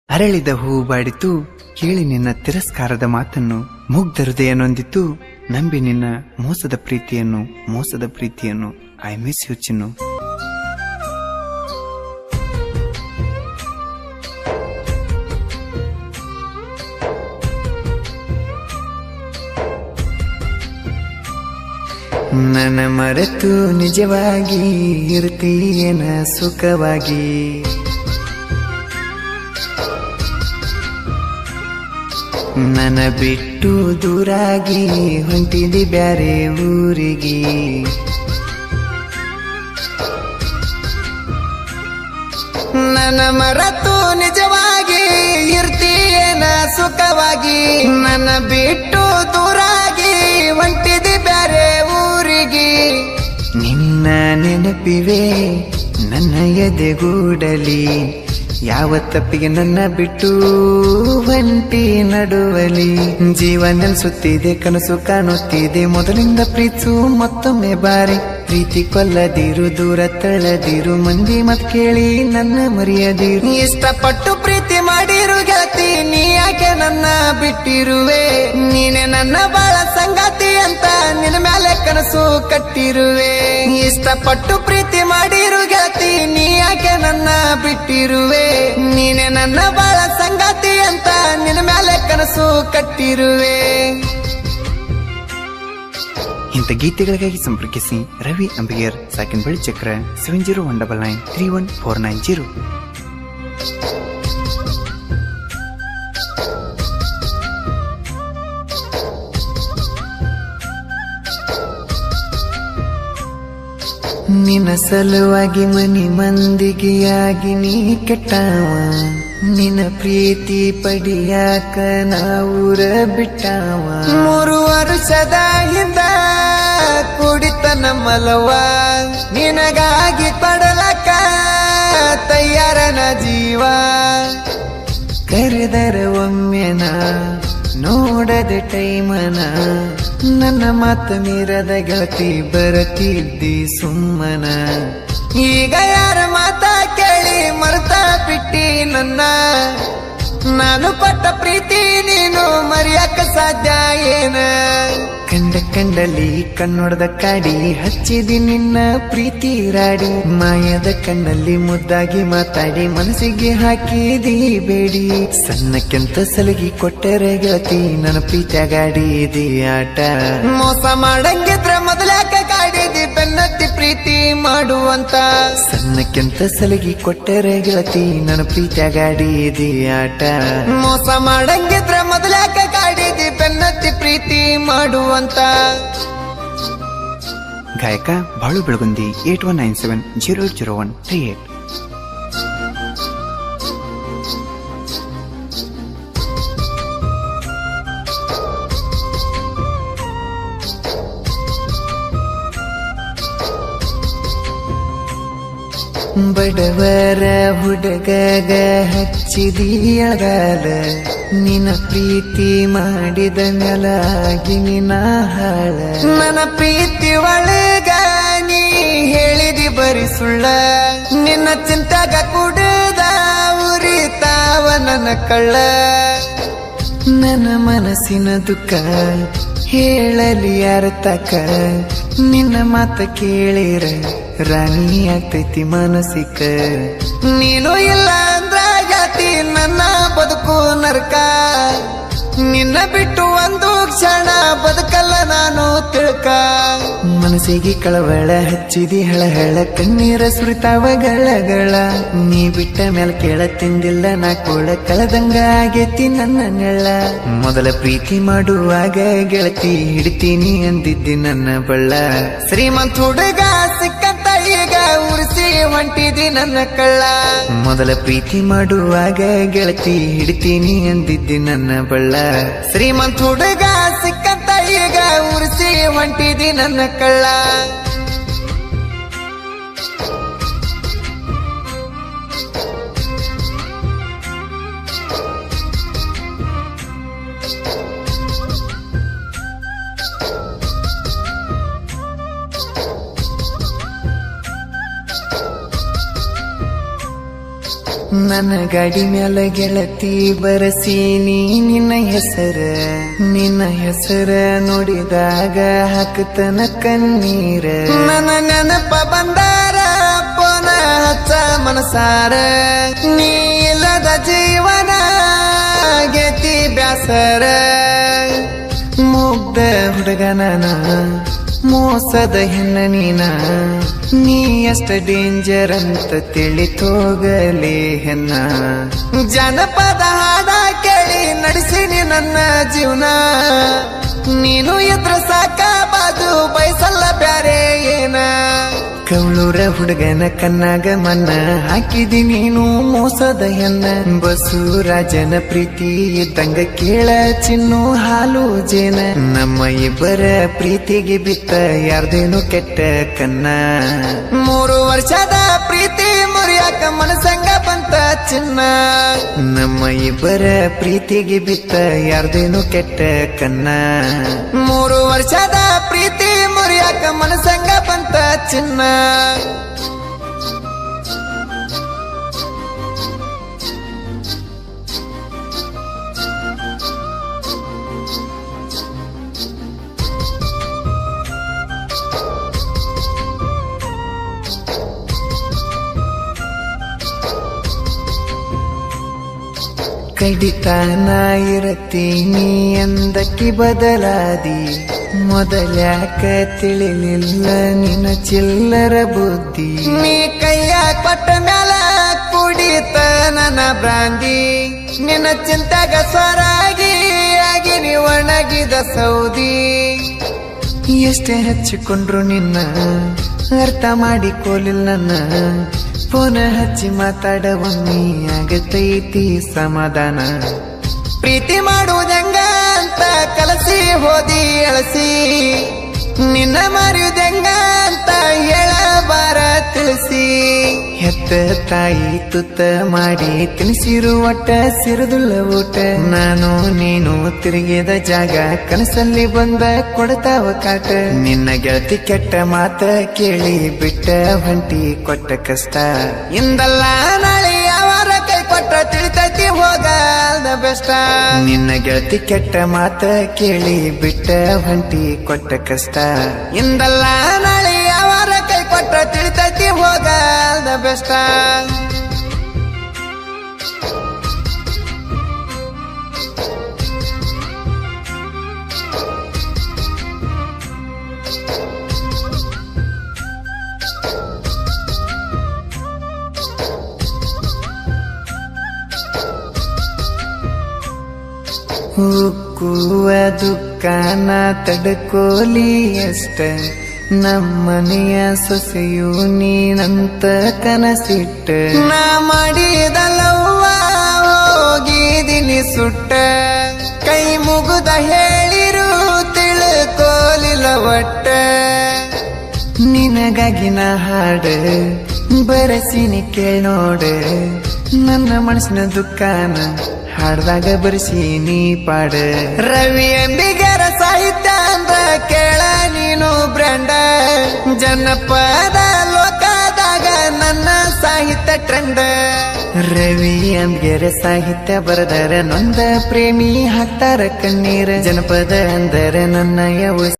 ಅರಳಿದ ಹೂ ಬಾಡಿತು, ಕೇಳಿ ನಿನ್ನ ತಿರಸ್ಕಾರದ ಮಾತನ್ನು, ಮುಗ್ಧ ಹೃದಯ ನೊಂದಿತು, ನಂಬಿ ನಿನ್ನ ಮೋಸದ ಪ್ರೀತಿಯನ್ನು ಐ ಮಿಸ್ ಯು ಚಿನ್ನು. ನನ್ನ ಮರೆತು ನಿಜವಾಗಿ ಇರ್ತೀಯನ ಸುಖವಾಗಿ, ನನ್ನ ಬಿಟ್ಟು ದೂರಾಗಿ ಹೊಂಟಿದಿ ಬ್ಯಾರೆ ಊರಿಗೆ. ನನ್ನ ಮರೆತು ನಿಜವಾಗಿ ಇರ್ತೀಯನ ಸುಖವಾಗಿ, ನನ್ನ ಬಿಟ್ಟು ದೂರಾಗಿ ಹೊಂಟಿದಿ ಬ್ಯಾರೆ ಊರಿಗೆ. ನಿನ್ನ ನೆನಪಿವೆ ನನ್ನ ಎದೆಗೂಡಲಿ, ಯಾವ ತಪ್ಪಿಗೆ ನನ್ನ ಬಿಟ್ಟು ಒಂಟಿ ನಡುವಲಿ. ಜೀವ ನೆಲೆಸುತ್ತಿದೆ, ಕನಸು ಕಾಣುತ್ತಿದೆ, ಮೊದಲಿಂದ ಪ್ರೀತಿಸು ಮತ್ತೊಮ್ಮೆ ಬಾರಿ. ಪ್ರೀತಿ ಕೊಲ್ಲದಿರು, ದೂರ ತಳ್ಳದಿರು, ಮಂದಿ ಮತ್ ಕೇಳಿ ನನ್ನ ಮರೆಯದಿರು. ಇಷ್ಟಪಟ್ಟು ಪ್ರೀತಿ ಮಾಡಿರು ಗೆಳತಿ, ನೀ ಯಾಕೆ ನನ್ನ ಬಿಟ್ಟಿರುವೆ? ನೀನೆ ನನ್ನ ಬಾಳ ಸಂಗಾತಿ ಅಂತ ನಿನ್ನ ಮೇಲೆ ಕನಸು ಕಟ್ಟಿರುವೆ. ಇಷ್ಟಪಟ್ಟು ಪ್ರೀತಿ ಮಾಡಿರು ಗೆಳತಿ, ನೀ ಯಾಕೆ ನನ್ನ ಬಿಟ್ಟಿರುವೆ? ನೀನೆ ನನ್ನ ಬಾಳ ಸಂಗಾತಿ ಅಂತ ನಿನ್ನ ಮೇಲೆ ಕನಸು ಕಟ್ಟಿರುವೆ. ಇಂಥ ಗೀತೆಗಳಿಗಾಗಿ ಸಂಪರ್ಕಿಸಿ ರವಿ ಅಂಬಿಗೇರ್, ಸಾಕಿನಬೆಳಿ ಚಕ್ರ 7019931490. ನಿನ್ನ ಸಲುವಾಗಿ ಮನಿ ಮಂದಿಗೆಯಾಗಿ ನೀ ಕೆಟ್ಟವ, ನಿನ್ನ ಪ್ರೀತಿ ಪಡಿಯಾಕ ನಾವೂರ ಬಿಟ್ಟವ. 3 ವರ್ಷದ ಹಿಂದ ಕುಡಿತ ನಮ್ಮಲವ, ನಿನಗಾಗಿ ಪಡಲಕ ತಯಾರನ ಜೀವ. ಕರೆದರ ಒಮ್ಮೆನ ನೋಡದ ಟೈಮನ, ನನ್ನ ಮಾತ ಮೀರದ ಗೆಳತಿ ಬರತಿದ್ದಿ ಸುಮ್ಮನ. ಈಗ ಯಾರ ಮಾತ ಕೇಳಿ ಮರ್ತ ಬಿಟ್ಟಿ ನನ್ನ, ನಾನು ಪಟ್ಟ ಪ್ರೀತಿ ನೀನು ಮರೆಯಕ್ಕ ಸಾಧ್ಯ ಏನ? ಕಂಡಲ್ಲಿ ಕಣ್ಣೊಡ್ದ ಕಾಡಿ ಹಚ್ಚಿದಿ ನಿನ್ನ ಪ್ರೀತಿ ರಾಡಿ. ಮಾಯದ ಕಣ್ಣಲ್ಲಿ ಮುದ್ದಾಗಿ ಮಾತಾಡಿ ಮನಸ್ಸಿಗೆ ಹಾಕಿದಿ ಬೇಡಿ. ಸಣ್ಣಕ್ಕೆಂತ ಸಲಗಿ ಕೊಟ್ಟರೆ ಗೆಳತಿ ನನ್ನ ಪ್ರೀತಿಯಾಗಾಡಿದಿ ಆಟ. ಮೋಸ ಮಾಡಂಗಿದ್ರ ಮೊದಲಾಕ ಕಾಡಿದಿ ಬೆನ್ನತ್ತಿ ಪ್ರೀತಿ ಮಾಡುವಂತ. ಸಣ್ಣಕ್ಕೆಂತ ಸಲಗಿ ಕೊಟ್ಟರೆ ಗೆಳತಿ ನನ್ನ ಪ್ರೀತಿಯಾಗಾಡಿದಿ ಆಟ. ಮೋಸ ಮಾಡಂಗಿದ್ರ ಮೊದಲಾಕ ಕಾಡಿದಿ ಬೆನ್ನತ್ತಿ ಪ್ರೀತಿ ಮಾಡುವಂತ. ಗಾಯಕ ಬಾಳು ಬೆಳಗುಂದಿ 8197080138. ಬಡವರ ಹುಡುಗಗ ಹಚ್ಚಿದಿ ಅಳಗಾಲ, ನಿನ್ನ ಪ್ರೀತಿ ಮಾಡಿದ ನೆಲಾಗಿ ನಿನ್ನ ಹಾಳ. ನನ್ನ ಪ್ರೀತಿ ಒಳಗ ನೀ ಹೇಳಿದಿ ಬರಿ ಸುಳ್ಳ, ನಿನ್ನ ಚಿಂತಾಗ ಕುಡದ ಉರಿತಾವ ನನ್ನ ಕಳ್ಳ. ನನ್ನ ಮನಸ್ಸಿನ ದುಃಖ ಹೇಳಲಿ ಯಾರ ತಕ, ನಿನ್ನ ಮಾತ ಕೇಳಿರ ರಾಣಿ ಆಗ್ತೈತಿ ಮನಸ್ಸಿಕ. ನೀನು ಇಲ್ಲ ಅಂದ್ರ ಜಾತಿ ನನ್ನ ಬದುಕು ನರಕ, ನಿನ್ನ ಬಿಟ್ಟು ಒಂದು ಕ್ಷಣ ಬದುಕಲ್ಲ ನಾನು ತಿಳ್ಕ. ಮನಸ್ಸಿಗೆ ಕಳವಳ ಹಚ್ಚಿದಿ ಹಳಹಳ, ಕಣ್ಣೀರ ಸುರಿತಾವ ಗಳಗಳ. ನೀ ಬಿಟ್ಟ ಮೇಲ ಕೇಳ ತಿಂದಿಲ್ಲ ನಾ ಕೋಳ, ಕಳದಂಗ ಆಗೇತಿ ನನ್ನ ನೆಳ. ಮೊದಲ ಪ್ರೀತಿ ಮಾಡುವಾಗ ಗೆಳತಿ ಹಿಡಿತೀನಿ ಅಂದಿದ್ದಿ ನನ್ನ ಬಳ್ಳ. ಶ್ರೀಮಂತ ಹುಡುಗ ಸಿಕ್ಕಂತ ಈಗ ಉರಿಸಿ ಹೊಂಟಿದಿ ನನ್ನ ಕಳ್ಳ. ಮೊದಲ ಪ್ರೀತಿ ಮಾಡುವಾಗ ಗೆಳತಿ ಹಿಡಿತೀನಿ ಅಂದಿದ್ದಿ ನನ್ನ ಬಳ್ಳ. ಶ್ರೀಮಂತ ಹುಡುಗ ಸಿಕ್ಕಂತ ಈಗ ಉರಿಸಿ ಹೊಂಟಿದಿ ನನ್ನ ಕಳ್ಳ. ನನ್ನ ಗಾಡಿ ಮ್ಯಾಲ ಗೆಳತಿ ಬರಸೀನಿ ನಿನ್ನ ಹೆಸರ ನೋಡಿದಾಗ ಹಾಕತನ ಕಣ್ಣೀರ ನನ್ನ ನೆನಪ ಬಂದಾರ ಪೋನ ಹಚ್ಚ ಮನಸಾರ ನೀ ಇಲ್ಲದ ಜೀವನ ಗೆತಿ ಬ್ಯಾಸರ ಮುಗ್ಧ ಹುಡುಗನ ಮೋಸದ ಹೆಣ್ಣ ನೀ ಅಷ್ಟ ಡೇಂಜರ್ ಅಂತ ತಿಳಿತೋಗಲಿ ಹೆಣ್ಣ ಜನಪದ ಹಾಡ ಕೇಳಿ ನಡೆಸಿನಿ ನನ್ನ ಜೀವನ ನೀನು ಎದ್ರ ಸಾಕ ಬಾಜು ಬಯಸಲ್ಲ ಬ್ಯಾರೆ ಏನ ಕೌಳೂರ ಹುಡುಗನ ಕಣ್ಣಾಗ ಮನ್ನ ಹಾಕಿದಿ ನೀನು ಮೋಸದ ಹೆಣ್ಣ ಬಸವರಾಜನ ಪ್ರೀತಿ ಇದ್ದಂಗ ಕೇಳ ಚಿನ್ನು ಹಾಲು ಜೇನ ನಮ್ಮ ಇಬ್ಬರ ಪ್ರೀತಿಗೆ ಬಿತ್ತ ಯಾರ್ದೇನು ಕೆಟ್ಟ ಕನ್ನ 3 ವರ್ಷದ ಪ್ರೀತಿ ಮುರಿಯಾಕ ಮನಸಂಗ ಬಂತ ಚಿನ್ನ ನಮ್ಮ ಇಬ್ಬರ ಪ್ರೀತಿಗೆ ಬಿತ್ತ ಯಾರ್ದೇನು ಕೆಟ್ಟ ಕನ್ನ 3 ವರ್ಷದ ಪ್ರೀತಿ ಮುರಿಯಾಕ ಮನಸಂಗ ಬಂತ ಚಿನ್ನ ಕಡಿತಾನ ಇರತೀನಿ ಎಂದಕ್ಕಿ ಬದಲಾದಿ ಮೊದಲ್ಯಾಕ ತಿಳಿಲಿಲ್ಲ ನಿನ್ನ ಚಿಲ್ಲರ ಬುದ್ಧಿ ನೀ ಕೈಯ ಕೊಟ್ಟ ಮ್ಯಾಲ ಕುಡಿತ ನನ್ನ ಬ್ರಾಂದಿ ನಿನ್ನ ಚಿಂತಾಗ ಸ್ವರಾಗಿ ಆಗಿ ನೀ ಒಣಗಿದ ಸೌದಿ ಎಷ್ಟೇ ಹಚ್ಚಿಕೊಂಡ್ರು ನಿನ್ನ ಅರ್ಥ ಮಾಡಿಕೋಲಿಲ್ಲ ನನ್ನ ಫೋನ ಹಚ್ಚಿ ಮಾತಾಡವಮ್ಮಿ ಆಗತೈತಿ ಸಮಾಧಾನ ಪ್ರೀತಿ ಮಾಡುವುದಂಗ ಅಂತ ಕಲಸಿ ಹೋದಿ ಅಳಸಿ ನಿನ್ನ ಮರೆಯುವುದಂಗ ಅಂತ ಹೇಳಬಾರ ತಿಳಿಸಿ ಹೆತ್ತ ತಾಯಿ ತುತ್ತ ಮಾಡಿ ತಿನಿಸಿರು ಒಟ್ಟ ಸಿರಿದುಳ್ಳ ಊಟ ನಾನು ನೀನು ತಿರುಗಿದ ಜಾಗ ಕನಸಲ್ಲಿ ಬಂದ ಕೊಡ್ತಾವ ಕಾಟ ನಿನ್ನ ಗೆಳತಿ ಕೆಟ್ಟ ಮಾತ ಕೇಳಿ ಬಿಟ್ಟ ಹೊಂಟಿ ಕೊಟ್ಟ ಕಷ್ಟ ಇಂದಲ್ಲ ನಾಳೆ ಅವರ ಕೈ ಕೊಟ್ಟ ತಿಳಿತೈತಿ ಹೋಗಲ್ದ ಬೆಷ್ಟ ನಿನ್ನ ಗೆಳತಿ ಕೆಟ್ಟ ಮಾತ ಕೇಳಿ ಬಿಟ್ಟ ಹೊಂಟಿ ಕೊಟ್ಟ ಕಷ್ಟ ಇಂದಲ್ಲ ನಾಳೆ ಅವರ ಕೈ ಕೊಟ್ಟ ತಿಳಿತೈತಿ ಹೋಗಲ್ದ ಬೆಷ್ಟ ಉಕ್ಕುವ ದುಃಖನ ತಡ್ಕೋಲಿ ಅಷ್ಟ ನಮ್ಮನೆಯ ಸೊಸೆಯು ನೀನಂತ ಕನಸಿಟ್ಟ ನಾ ಮಾಡಿದಲ್ಲವ್ವ ಹೋಗಿದಿನಿ ಸುಟ್ಟ ಕೈ ಮುಗುದ ಹೇಳಿರು ತಿಳ್ಕೋಲಿಲ್ಲ ಒಟ್ಟ ನಿನಗಾಗಿ ನಾ ಹಾಡ ಬರಸಿನಿ ಕೇಳೋಡ ನನ್ನ ಮನಸ್ಸಿನ ದುಃಖನ ಹಾಡ್ದಾಗ ಬರೆಸೀನಿ ಪಾಡ ರವಿ ಅಂಬಿಗರ ಸಾಹಿತ್ಯ ಅಂದ್ರ ಕೇಳ ನೀನು ಬ್ರ್ಯಾಂಡ ಜನಪದ ಲೋಕದಾಗ ನನ್ನ ಸಾಹಿತ್ಯ ಟ್ರೆಂಡ್ ರವಿ ಅಂಬಿಗರ ಸಾಹಿತ್ಯ ಬರದರ ನೊಂದ ಪ್ರೇಮಿ ಹಾಕ್ತಾರ ಕಣ್ಣೀರ ಜನಪದ ಅಂದರೆ ನನ್ನ